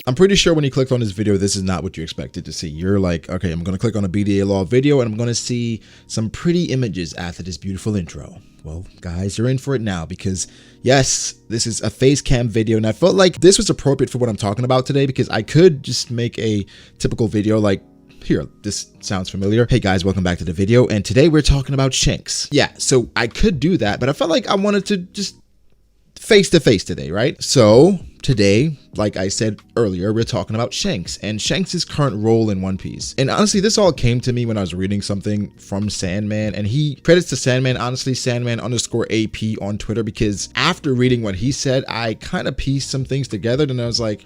I'm pretty sure when you clicked on this video, this is not what you expected to see. You're like, okay, I'm going to click on a B.D.A law video and I'm going to see some pretty images after this beautiful intro. Well, guys, you're in for it now because yes, this is a face cam video and I felt like this was appropriate for what I'm talking about today because I could just make a typical video like, here, this sounds familiar. Hey guys, welcome back to the video. And today we're talking about Shanks. Yeah, so I could do that, but I felt like I wanted to just face to face today, right? So today, like I said earlier, we're talking about Shanks and Shanks' current role in One Piece. And honestly, this all came to me when I was reading something from Sandman, and he credits to Sandman, honestly, Sandman_AP on Twitter, because after reading what he said, I kind of pieced some things together and I was like,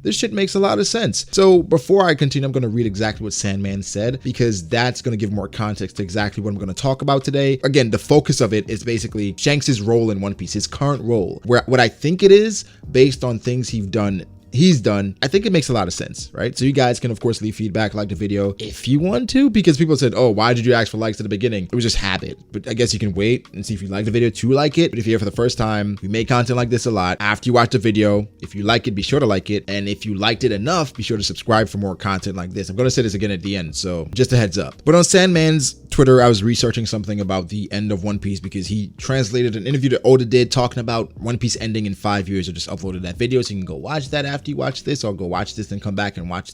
this shit makes a lot of sense. So before I continue, I'm going to read exactly what Sandman said because that's going to give more context to exactly what I'm going to talk about today. Again, the focus of it is basically Shanks' role in One Piece, his current role, where what I think it is based on things he's done, I think it makes a lot of sense, right? So you guys can of course leave feedback, like the video if you want to, because people said, oh, why did you ask for likes at the beginning? It was just habit, but I guess you can wait and see if you like the video to like it. But if you're here for the first time, we make content like this a lot. After you watch the video, if you like it, be sure to like it. And if you liked it enough, be sure to subscribe for more content like this. I'm going to say this again at the end, so just a heads up. But on Sandman's Twitter, I was researching something about the end of One Piece because he translated an interview that Oda did talking about One Piece ending in 5 years. I just uploaded that video so you can go watch that after you watch this, or go watch this and come back and watch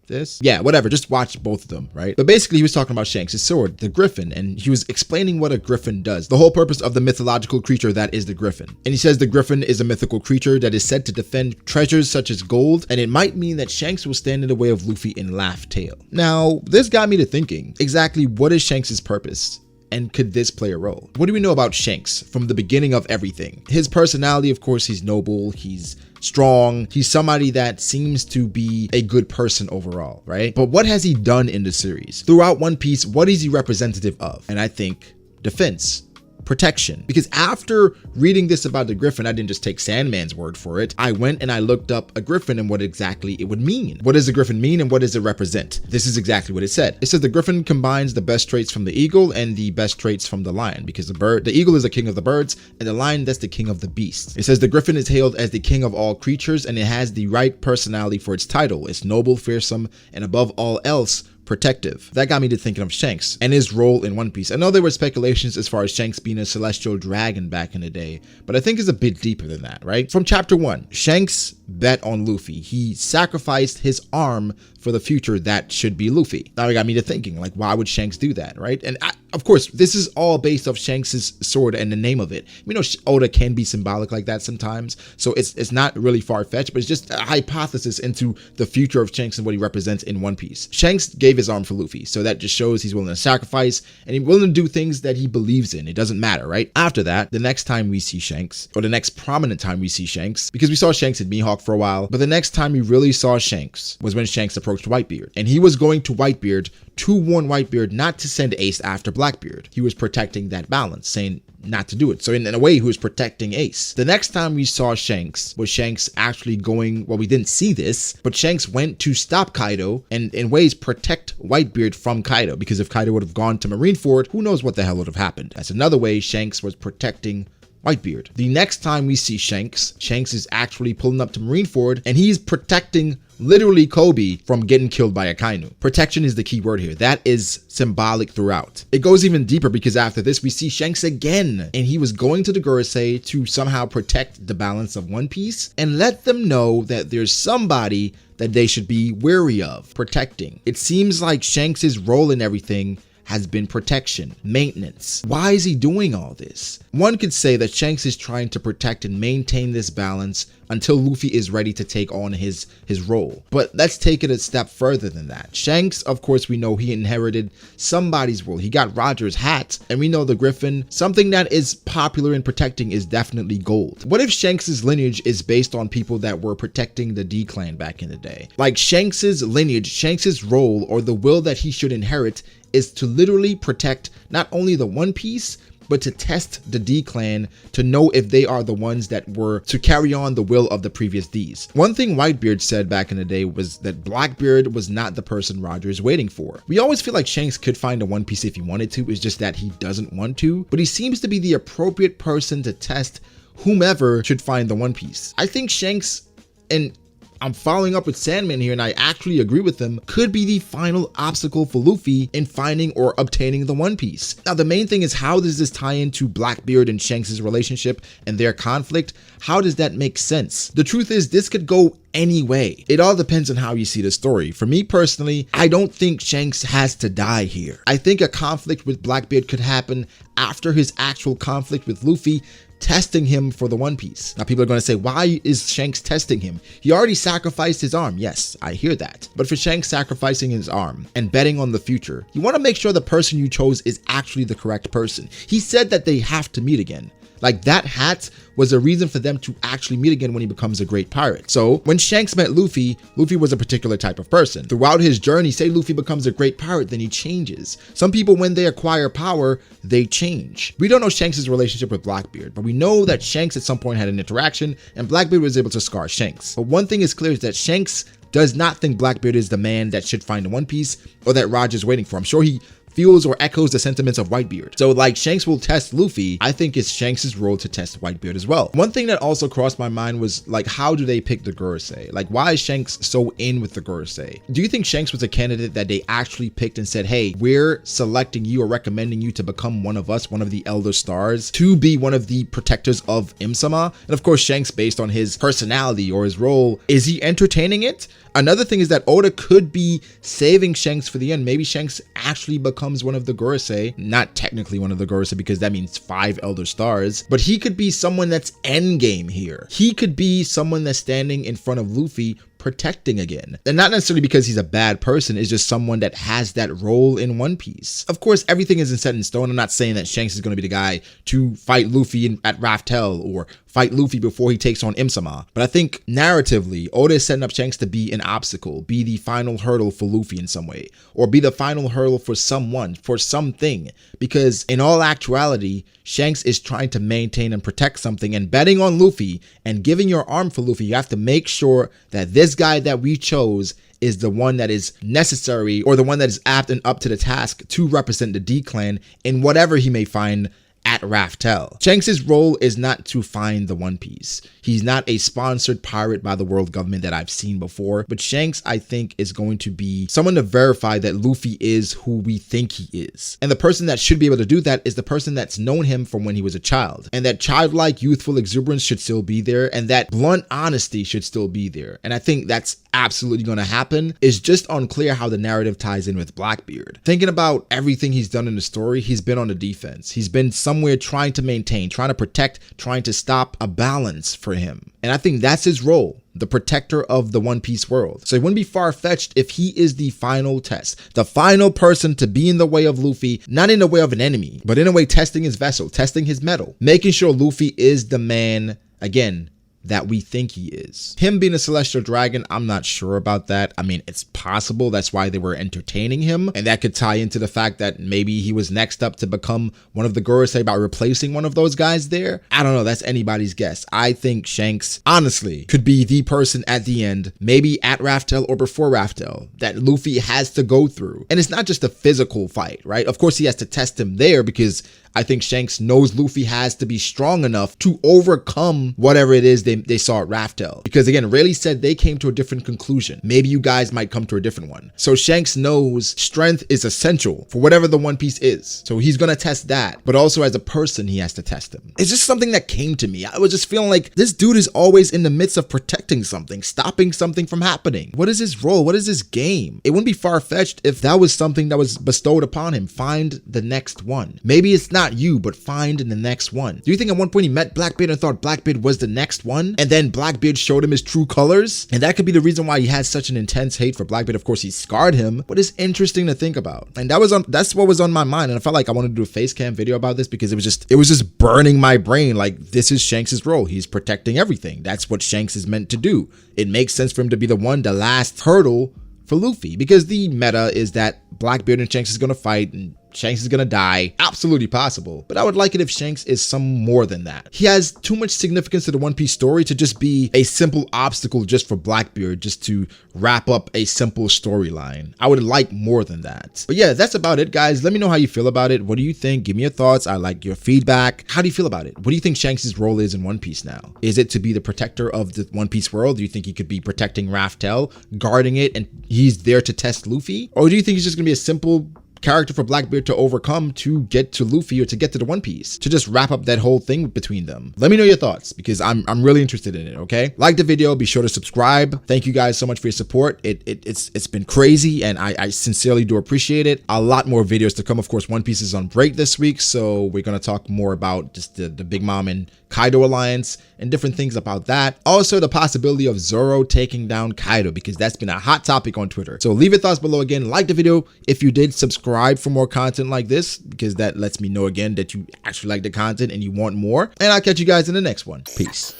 this. Yeah, whatever, just watch both of them, right? But basically he was talking about Shanks' sword, the Gryphon, and he was explaining what a Gryphon does, the whole purpose of the mythological creature that is the Gryphon. And he says the Gryphon is a mythical creature that is said to defend treasures such as gold, and it might mean that Shanks will stand in the way of Luffy in Laugh Tale. Now, this got me to thinking, exactly what is Shanks' purpose? And could this play a role? What do we know about Shanks from the beginning of everything? His personality, of course, he's noble, he's strong, he's somebody that seems to be a good person overall, right? But what has he done in the series? Throughout One Piece, what is he representative of? And I think defense, protection. Because after reading this about the Gryphon, I didn't just take Sandman's word for it. I went and I looked up a Gryphon and what exactly it would mean. What does the Gryphon mean and what does it represent? This is exactly what it said. It says the Gryphon combines the best traits from the eagle and the best traits from the lion, because the eagle is the king of the birds and the lion, that's the king of the beasts. It says the Gryphon is hailed as the king of all creatures and it has the right personality for its title. It's noble, fearsome, and above all else, protective. That got me to thinking of Shanks and his role in One Piece. I know there were speculations as far as Shanks being a celestial dragon back in the day, but I think it's a bit deeper than that, right? From chapter 1, Shanks bet on Luffy. He sacrificed his arm for the future that should be Luffy. Now it got me to thinking, like, why would Shanks do that, right? And of course, this is all based off Shanks' sword and the name of it. We know Oda can be symbolic like that sometimes, so it's not really far-fetched, but it's just a hypothesis into the future of Shanks and what he represents in One Piece. Shanks gave his arm for Luffy, so that just shows he's willing to sacrifice and he's willing to do things that he believes in. It doesn't matter, right? After that, the next time we see Shanks, or the next prominent time we see Shanks, because we saw Shanks in Mihawk for a while, but the next time we really saw Shanks was when Shanks approached Whitebeard, and he was going to Whitebeard to warn Whitebeard not to send Ace after Blackbeard. He was protecting that balance, saying not to do it. So in a way, he was protecting Ace. The next time we saw Shanks was Shanks actually going, well, we didn't see this, but Shanks went to stop Kaido and in ways protect Whitebeard from Kaido, because if Kaido would have gone to Marineford, who knows what the hell would have happened. That's another way Shanks was protecting Whitebeard. The next time we see Shanks, Shanks is actually pulling up to Marineford and he's protecting literally Kobe from getting killed by Akainu. Protection is the key word here. That is symbolic throughout. It goes even deeper because after this, we see Shanks again, and he was going to the Gorosei to somehow protect the balance of One Piece and let them know that there's somebody that they should be wary of, protecting. It seems like Shanks' role in everything has been protection, maintenance. Why is he doing all this? One could say that Shanks is trying to protect and maintain this balance until Luffy is ready to take on his role. But let's take it a step further than that. Shanks, of course, we know he inherited somebody's role. He got Roger's hat, and we know the Gryphon, something that is popular in protecting is definitely gold. What if Shanks' lineage is based on people that were protecting the D clan back in the day? Like Shanks' lineage, Shanks' role, or the will that he should inherit is to literally protect not only the One Piece, but to test the D clan to know if they are the ones that were to carry on the will of the previous Ds. One thing Whitebeard said back in the day was that Blackbeard was not the person Roger is waiting for. We always feel like Shanks could find a One Piece if he wanted to, it's just that he doesn't want to, but he seems to be the appropriate person to test whomever should find the One Piece. I think Shanks, and I'm following up with Sandman here, and I actually agree with him, could be the final obstacle for Luffy in finding or obtaining the One Piece. Now, the main thing is, how does this tie into Blackbeard and Shanks' relationship and their conflict? How does that make sense? The truth is, this could go any way. It all depends on how you see the story. For me personally, I don't think Shanks has to die here. I think a conflict with Blackbeard could happen after his actual conflict with Luffy, testing him for the One Piece. Now, people are going to say, why is Shanks testing him? He already sacrificed his arm. Yes, I hear that. But for Shanks sacrificing his arm and betting on the future, you want to make sure the person you chose is actually the correct person. He said that they have to meet again. Like, that hat was a reason for them to actually meet again when he becomes a great pirate. So when Shanks met Luffy, Luffy was a particular type of person. Throughout his journey, say Luffy becomes a great pirate, then he changes. Some people, when they acquire power, they change. We don't know Shanks' relationship with Blackbeard, but we know that Shanks at some point had an interaction and Blackbeard was able to scar Shanks. But one thing is clear, is that Shanks does not think Blackbeard is the man that should find the One Piece or that Roger's waiting for. I'm sure he feels or echoes the sentiments of Whitebeard. So like Shanks will test Luffy, I think it's Shanks' role to test Whitebeard as well. One thing that also crossed my mind was, like, how do they pick the Gorosei? Like, why is Shanks so in with the Gorosei? Do you think Shanks was a candidate that they actually picked and said, hey, we're selecting you or recommending you to become one of us, one of the Elder Stars, to be one of the protectors of Imsama? And of course, Shanks, based on his personality or his role, is he entertaining it? Another thing is that Oda could be saving Shanks for the end. Maybe Shanks actually becomes one of the Gorosei, not technically one of the Gorosei because that means 5 Elder Stars, but he could be someone that's endgame here. He could be someone that's standing in front of Luffy protecting again. And not necessarily because he's a bad person, it's just someone that has that role in One Piece. Of course, everything isn't set in stone. I'm not saying that Shanks is going to be the guy to fight Luffy at Raftel or fight Luffy before he takes on Imsama. But I think narratively, Oda is setting up Shanks to be an obstacle, be the final hurdle for Luffy in some way, or be the final hurdle for someone, for something. Because in all actuality, Shanks is trying to maintain and protect something, and betting on Luffy and giving your arm for Luffy, you have to make sure that this guy that we chose is the one that is necessary or the one that is apt and up to the task to represent the D clan in whatever he may find at Raftel. Shanks' role is not to find the One Piece. He's not a sponsored pirate by the world government that I've seen before, but Shanks, I think, is going to be someone to verify that Luffy is who we think he is. And the person that should be able to do that is the person that's known him from when he was a child. And that childlike, youthful exuberance should still be there, and that blunt honesty should still be there. And I think that's absolutely going to happen. It's just unclear how the narrative ties in with Blackbeard. Thinking about everything he's done in the story, he's been on the defense. He's been somewhere trying to maintain, trying to protect, trying to stop a balance for him. And I think that's his role, the protector of the One Piece world. So it wouldn't be far-fetched if he is the final test, the final person to be in the way of Luffy, not in the way of an enemy, but in a way testing his vessel, testing his mettle, making sure Luffy is the man, again, that we think he is. Him being a celestial dragon, I'm not sure about that. I mean, it's possible that's why they were entertaining him, and that could tie into the fact that maybe he was next up to become one of the Gorosei by replacing one of those guys there. I don't know, that's anybody's guess. I think Shanks, honestly, could be the person at the end, maybe at Raftel or before Raftel, that Luffy has to go through. And it's not just a physical fight, right? Of course, he has to test him there because I think Shanks knows Luffy has to be strong enough to overcome whatever it is they saw at Raftel. Because again, Rayleigh said they came to a different conclusion. Maybe you guys might come to a different one. So Shanks knows strength is essential for whatever the One Piece is. So he's going to test that, but also as a person, he has to test him. It's just something that came to me. I was just feeling like this dude is always in the midst of protecting something, stopping something from happening. What is his role? What is his game? It wouldn't be far-fetched if that was something that was bestowed upon him. Find the next one. Maybe it's not you, but find the next one. Do you think at one point he met Blackbeard and thought Blackbeard was the next one? And then Blackbeard showed him his true colors? And that could be the reason why he had such an intense hate for Blackbeard. Of course, he scarred him, but it's interesting to think about. And that's what was on my mind. And I felt like I wanted to do a face cam video about this because it was just burning my brain. Like, this is Shanks' role. He's protecting everything. That's what Shanks is meant to do. It makes sense for him to be the last hurdle for Luffy, because the meta is that Blackbeard and Shanks is going to fight, and Shanks is gonna die. Absolutely possible. But I would like it if Shanks is some more than that. He has too much significance to the One Piece story to just be a simple obstacle just for Blackbeard, just to wrap up a simple storyline. I would like more than that. But yeah, that's about it, guys. Let me know how you feel about it. What do you think? Give me your thoughts. I like your feedback. How do you feel about it? What do you think Shanks' role is in One Piece now? Is it to be the protector of the One Piece world? Do you think he could be protecting Raftel, guarding it, and he's there to test Luffy? Or do you think he's just gonna be a simple character for Blackbeard to overcome to get to Luffy or to get to the One Piece, to just wrap up that whole thing between them? Let me know your thoughts, because I'm really interested in it. Okay, like the video, be sure to subscribe. Thank you guys so much for your support. It's been crazy, and I sincerely do appreciate it. A lot more videos to come. Of course, One Piece is on break this week, so we're gonna talk more about just the Big Mom and Kaido alliance and different things about that. Also, the possibility of Zoro taking down Kaido, because that's been a hot topic on Twitter. So leave your thoughts below. Again, like the video if you did, subscribe for more content like this, because that lets me know again that you actually like the content and you want more. And I'll catch you guys in the next one. Peace.